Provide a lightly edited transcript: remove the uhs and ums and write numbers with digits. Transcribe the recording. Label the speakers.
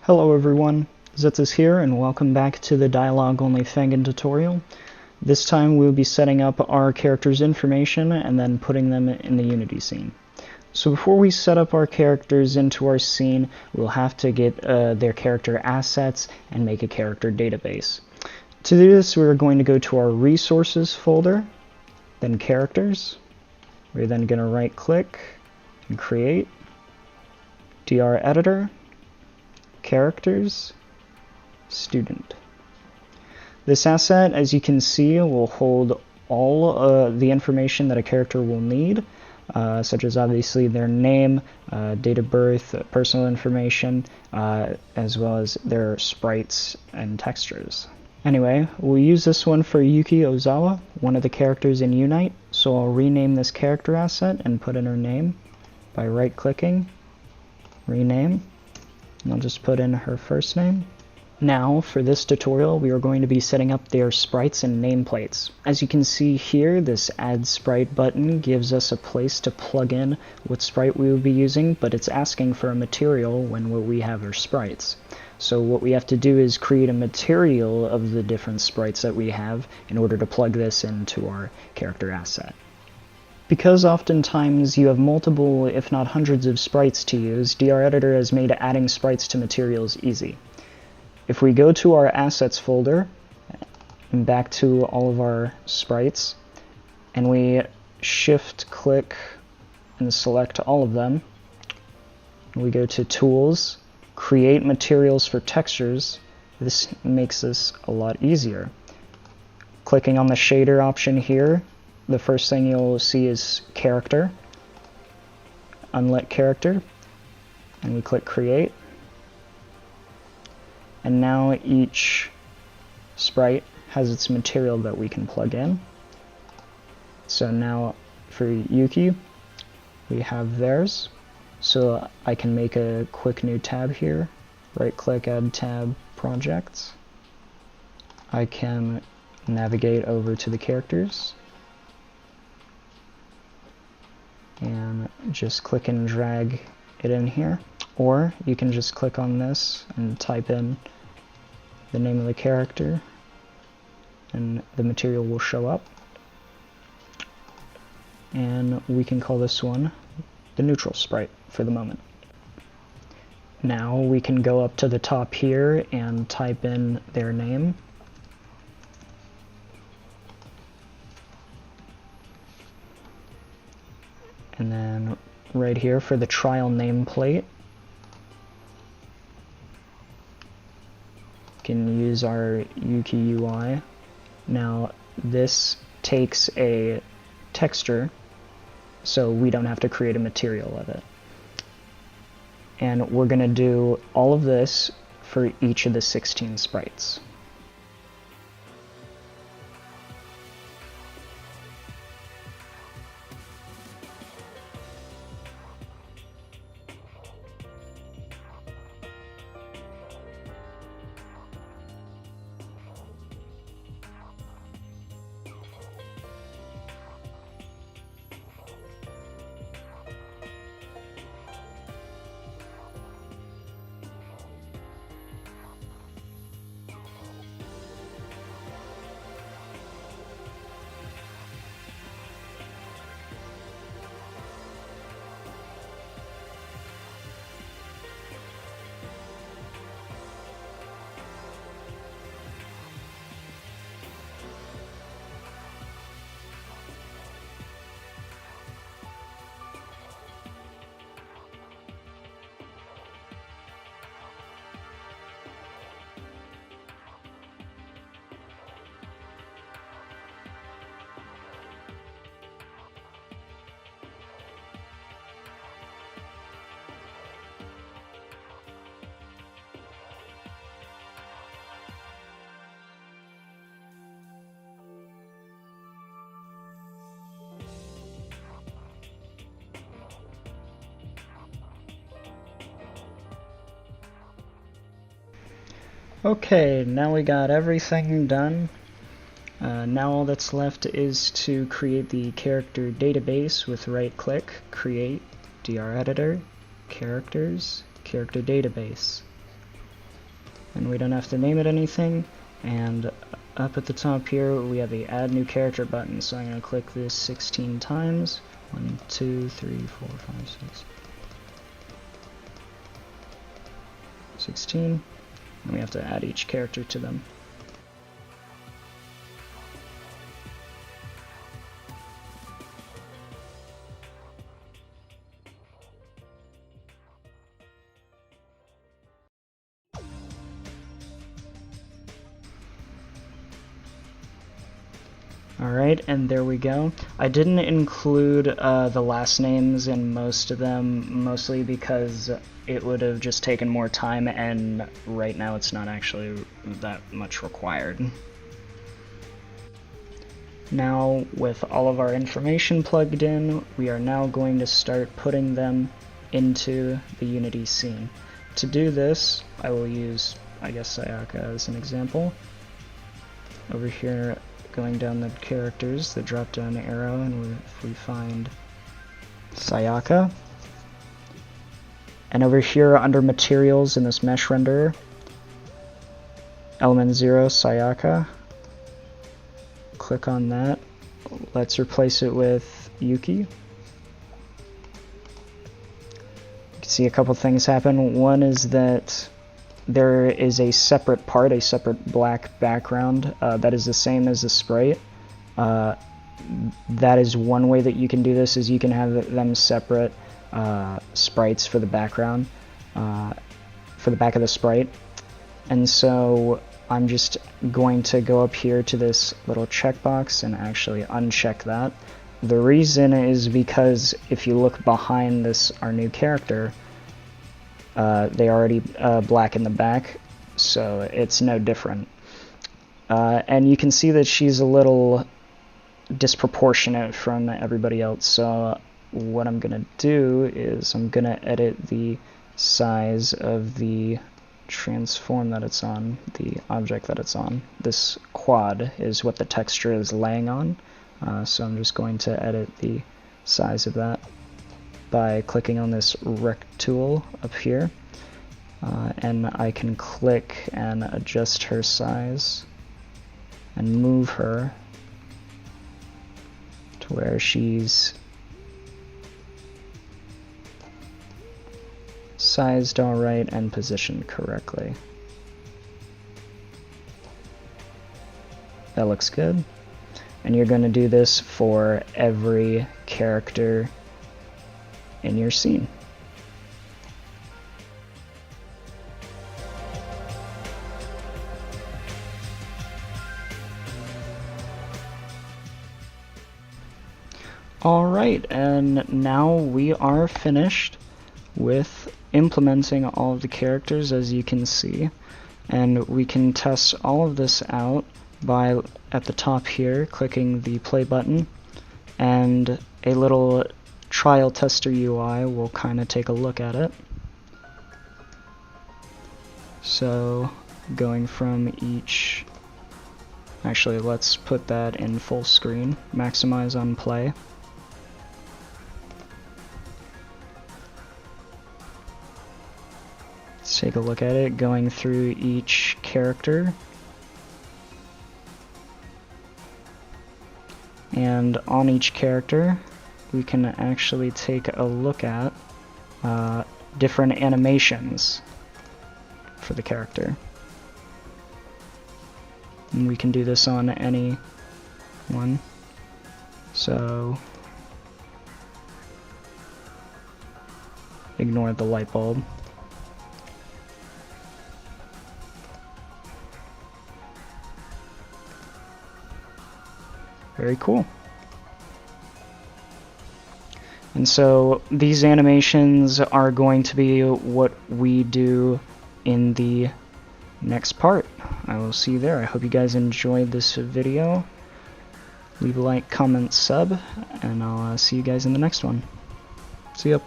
Speaker 1: Hello everyone, Zetzes here and welcome back to the dialogue-only Fangan tutorial. This time we'll be setting up our characters' information and then putting them in the Unity scene. So before we set up our characters into our scene, we'll have to get their character assets and make a character database. To do this, we're going to go to our Resources folder, then Characters. We're then going to right-click and Create, DR Editor, Characters, Student. This asset, as you can see, will hold all the information that a character will need, such as obviously their name, date of birth, personal information, as well as their sprites and textures. Anyway, we'll use this one for Yuki Ozawa, one of the characters in Unite, so I'll rename this character asset and put in her name by right-clicking, rename. And I'll just put in her first name. Now, for this tutorial, we are going to be setting up their sprites and nameplates. As you can see here, this Add Sprite button gives us a place to plug in what sprite we will be using, but it's asking for a material when we have our sprites. So what we have to do is create a material of the different sprites that we have in order to plug this into our character asset. Because oftentimes you have multiple, if not hundreds of sprites to use, DR Editor has made adding sprites to materials easy. If we go to our Assets folder, and back to all of our sprites, and we shift-click and select all of them, we go to Tools, Create Materials for Textures. This makes this a lot easier. Clicking on the shader option here, the first thing you'll see is character, unlit character, and we click create. And now each sprite has its material that we can plug in. So now for Yuki, we have theirs. So I can make a quick new tab here, right click, add tab, projects. I can navigate over to the characters and just click and drag it in here, or you can just click on this and type in the name of the character and the material will show up, and we can call this one the neutral sprite for the moment. Now we can go up to the top here and type in their name. And then right here for the trial nameplate, we can use our Yuki UI. Now this takes a texture, so we don't have to create a material of it. And we're going to do all of this for each of the 16 sprites. Okay, now we got everything done. Now all that's left is to create the character database with right-click, Create, DR Editor, Characters, Character Database. and we don't have to name it anything. And up at the top here, we have the Add New Character button, so I'm going to click this 16 times. 1, 2, 3, 4, 5, 6. 16, and we have to add each character to them. Alright, and there we go. I didn't include the last names in most of them, mostly because it would have just taken more time, and right now it's not actually that much required. Now, with all of our information plugged in, we are now going to start putting them into the Unity scene. To do this, I will use, I guess, Sayaka as an example. Over here, going down the characters, the drop down arrow, and if we find Sayaka. And over here under materials in this mesh renderer, element 0, Sayaka. Click on that. Let's replace it with Yuki. You can see a couple things happen. One is that there is a separate part, a separate black background that is the same as the sprite. That is one way that you can do this, is you can have them separate sprites for the background, for the back of the sprite. And so I'm just going to go up here to this little checkbox and actually uncheck that. The reason is because if you look behind this, our new character, they already black in the back, so it's no different. And you can see that she's a little disproportionate from everybody else, so what I'm going to do is I'm going to edit the size of the transform that it's on, the object that it's on. This quad is what the texture is laying on, so I'm just going to edit the size of that by clicking on this rect tool up here, and I can click and adjust her size and move her to where she's sized alright and positioned correctly. That looks good. And you're going to do this for every character in your scene. Alright, and now we are finished with implementing all of the characters, as you can see, and we can test all of this out by, at the top here, clicking the play button, and a little trial tester UI will kind of take a look at it. So going from each, actually let's put that in full screen, maximize on play. Let's take a look at it, going through each character. And on each character, we can actually take a look at different animations for the character. And we can do this on any one. So ignore the light bulb. Very cool. And so these animations are going to be what we do in the next part. I will see you there. I hope you guys enjoyed this video. Leave a like, comment, sub, and I'll see you guys in the next one. See ya.